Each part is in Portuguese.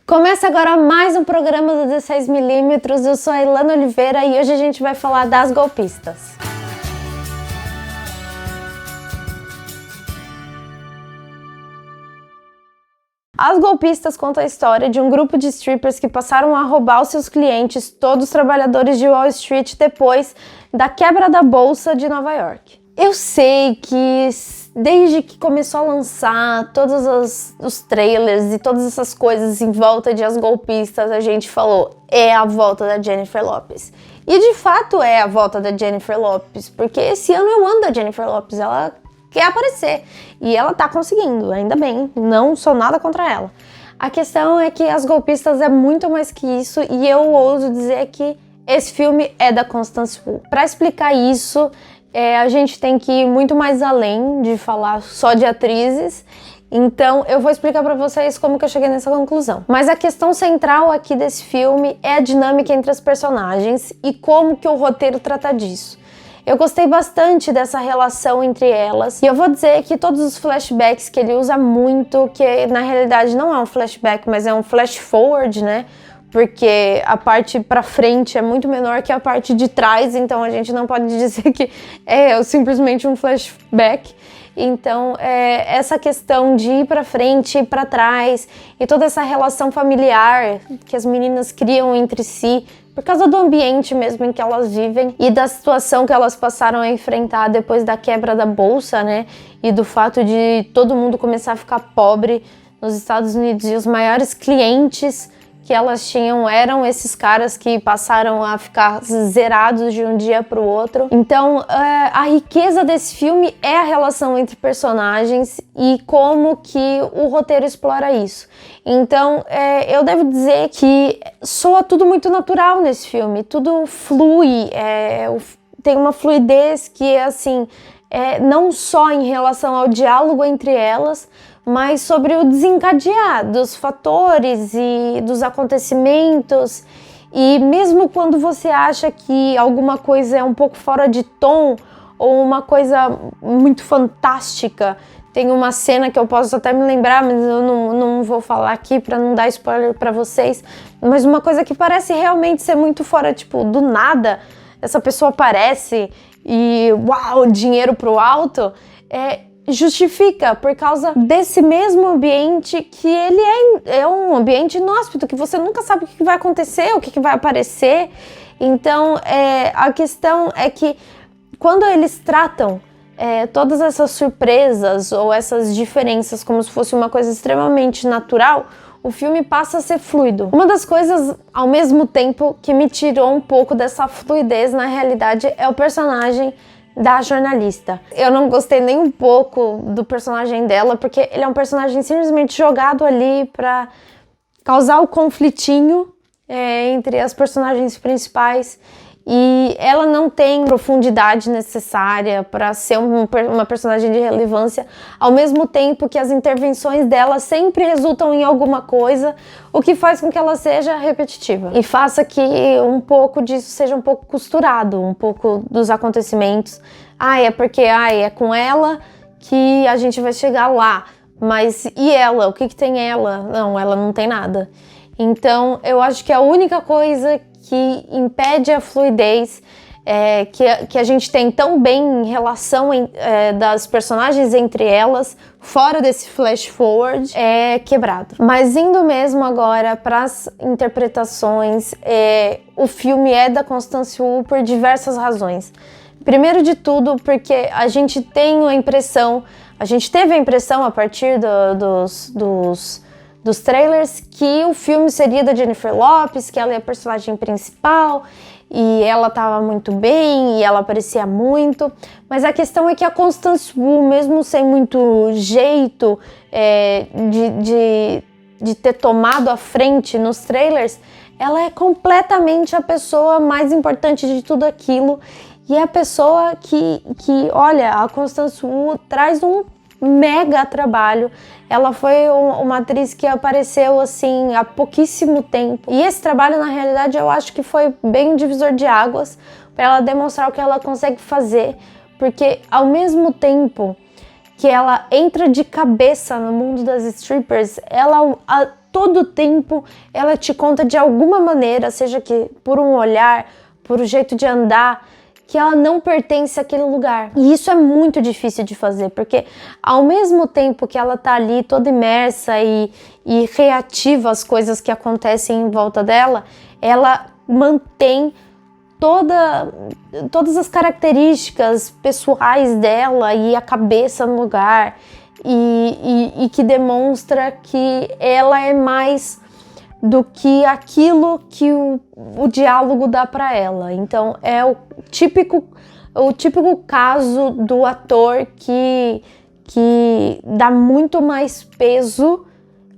Começa agora mais um programa do 16mm, eu sou a Ilana Oliveira e hoje a gente vai falar das golpistas. As golpistas contam a história de um grupo de strippers que passaram a roubar os seus clientes, todos os trabalhadores de Wall Street, depois da quebra da Bolsa de Nova York. Eu sei que desde que começou a lançar todos os trailers e todas essas coisas em volta de As Golpistas, a gente falou, é a volta da Jennifer Lopez. E de fato é a volta da Jennifer Lopez, porque esse ano é o ano da Jennifer Lopez, ela quer aparecer. E ela tá conseguindo, ainda bem, não sou nada contra ela. A questão é que As Golpistas é muito mais que isso e eu ouso dizer que esse filme é da Constance Wu. Para explicar isso, a gente tem que ir muito mais além de falar só de atrizes, então eu vou explicar pra vocês como que eu cheguei nessa conclusão. Mas a questão central aqui desse filme é a dinâmica entre as personagens e como que o roteiro trata disso. Eu gostei bastante dessa relação entre elas, e eu vou dizer que todos os flashbacks que ele usa muito, que na realidade não é um flashback, mas é um flash forward, né? Porque a parte pra frente é muito menor que a parte de trás, então a gente não pode dizer que é simplesmente um flashback. Então, essa questão de ir pra frente, ir pra trás, e toda essa relação familiar que as meninas criam entre si, por causa do ambiente mesmo em que elas vivem e da situação que elas passaram a enfrentar depois da quebra da bolsa, né? E do fato de todo mundo começar a ficar pobre nos Estados Unidos e os maiores clientes que elas tinham eram esses caras que passaram a ficar zerados de um dia para o outro. Então, a riqueza desse filme é a relação entre personagens e como que o roteiro explora isso. Então, eu devo dizer que soa tudo muito natural nesse filme, tudo flui, tem uma fluidez que, assim, não só em relação ao diálogo entre elas, mas sobre o desencadear dos fatores e dos acontecimentos. E mesmo quando você acha que alguma coisa é um pouco fora de tom ou uma coisa muito fantástica, tem uma cena que eu posso até me lembrar, mas eu não vou falar aqui para não dar spoiler para vocês, mas uma coisa que parece realmente ser muito fora, tipo, do nada, essa pessoa aparece e uau, dinheiro pro alto, justifica por causa desse mesmo ambiente que ele é um ambiente inóspito, que você nunca sabe o que vai acontecer, o que vai aparecer. Então, a questão é que quando eles tratam todas essas surpresas ou essas diferenças como se fosse uma coisa extremamente natural, o filme passa a ser fluido. Uma das coisas, ao mesmo tempo, que me tirou um pouco dessa fluidez na realidade é o personagem da jornalista. Eu não gostei nem um pouco do personagem dela, porque ele é um personagem simplesmente jogado ali pra causar o conflitinho entre as personagens principais, e ela não tem profundidade necessária para ser uma personagem de relevância, ao mesmo tempo que as intervenções dela sempre resultam em alguma coisa, o que faz com que ela seja repetitiva e faça que um pouco disso seja um pouco costurado, um pouco dos acontecimentos. É porque é com ela que a gente vai chegar lá, mas e ela? O que tem ela? Não, ela não tem nada. Então eu acho que a única coisa que impede a fluidez que a gente tem tão bem em relação das personagens entre elas, fora desse flash forward, é quebrado. Mas indo mesmo agora para as interpretações, o filme é da Constance Wu por diversas razões. Primeiro de tudo, porque a gente teve a impressão a partir dos trailers que o filme seria da Jennifer Lopez, que ela é a personagem principal e ela estava muito bem e ela aparecia muito, mas a questão é que a Constance Wu, mesmo sem muito jeito de ter tomado a frente nos trailers, ela é completamente a pessoa mais importante de tudo aquilo e é a pessoa que olha, a Constance Wu traz um mega trabalho. Ela foi uma atriz que apareceu assim há pouquíssimo tempo, e esse trabalho na realidade eu acho que foi bem um divisor de águas para ela demonstrar o que ela consegue fazer, porque ao mesmo tempo que ela entra de cabeça no mundo das strippers, ela todo tempo ela te conta de alguma maneira, seja que por um olhar, por um jeito de andar, que ela não pertence àquele lugar. E isso é muito difícil de fazer, porque ao mesmo tempo que ela tá ali toda imersa e reativa às coisas que acontecem em volta dela, ela mantém todas as características pessoais dela e a cabeça no lugar, e que demonstra que ela é mais do que aquilo que o diálogo dá para ela. Então é o típico caso do ator que dá muito mais peso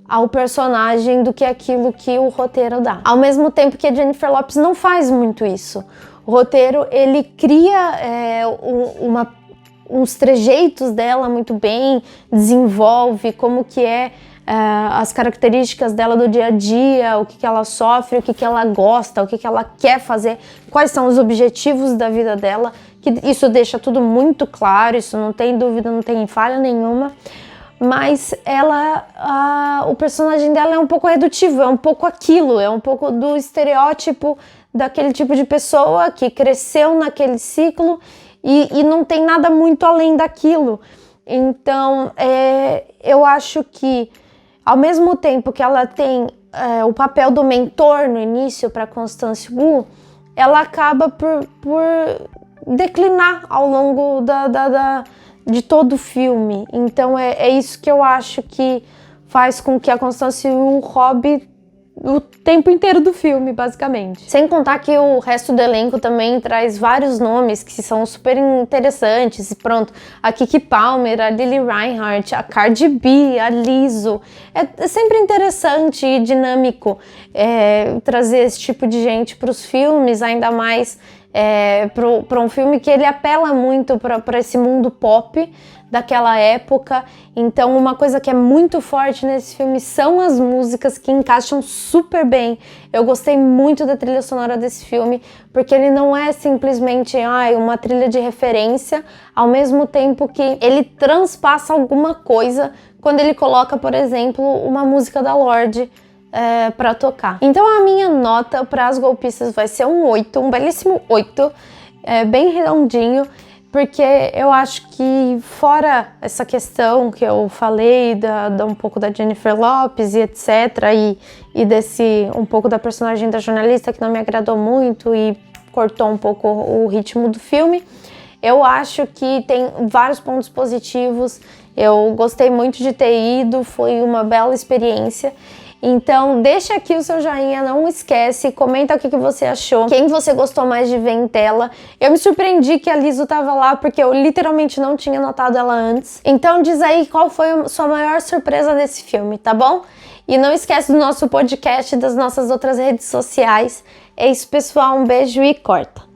ao personagem do que aquilo que o roteiro dá. Ao mesmo tempo que a Jennifer Lopez não faz muito isso. O roteiro, ele cria uns trejeitos dela muito bem, desenvolve como que é as características dela do dia a dia, o que ela sofre, o que ela gosta, o que ela quer fazer, quais são os objetivos da vida dela, que isso deixa tudo muito claro, isso não tem dúvida, não tem falha nenhuma. Mas o personagem dela é um pouco redutivo, é um pouco aquilo, é um pouco do estereótipo daquele tipo de pessoa que cresceu naquele ciclo e não tem nada muito além daquilo. Então, eu acho que ao mesmo tempo que ela tem o papel do mentor no início para Constance Wu, ela acaba por declinar ao longo de todo o filme. Então é isso que eu acho que faz com que a Constance Wu roube o tempo inteiro do filme, basicamente. Sem contar que o resto do elenco também traz vários nomes que são super interessantes. Pronto, a Keke Palmer, a Lily Reinhart, a Cardi B, a Lizzo. É sempre interessante e dinâmico trazer esse tipo de gente para os filmes, ainda mais para um filme que ele apela muito para esse mundo pop daquela época. Então uma coisa que é muito forte nesse filme são as músicas, que encaixam super bem. Eu gostei muito da trilha sonora desse filme, porque ele não é simplesmente uma trilha de referência, ao mesmo tempo que ele transpassa alguma coisa quando ele coloca, por exemplo, uma música da Lorde para tocar. Então a minha nota para As Golpistas vai ser um 8, um belíssimo 8, bem redondinho, porque eu acho que, fora essa questão que eu falei um pouco da Jennifer Lopez e etc, e desse um pouco da personagem da jornalista que não me agradou muito e cortou um pouco o ritmo do filme, eu acho que tem vários pontos positivos. Eu gostei muito de ter ido, foi uma bela experiência. Então deixa aqui o seu joinha, não esquece, comenta o que você achou, quem você gostou mais de ver em tela. Eu me surpreendi que a Lizzo tava lá, porque eu literalmente não tinha notado ela antes. Então diz aí qual foi a sua maior surpresa desse filme, tá bom? E não esquece do nosso podcast e das nossas outras redes sociais. É isso, pessoal, um beijo e corta!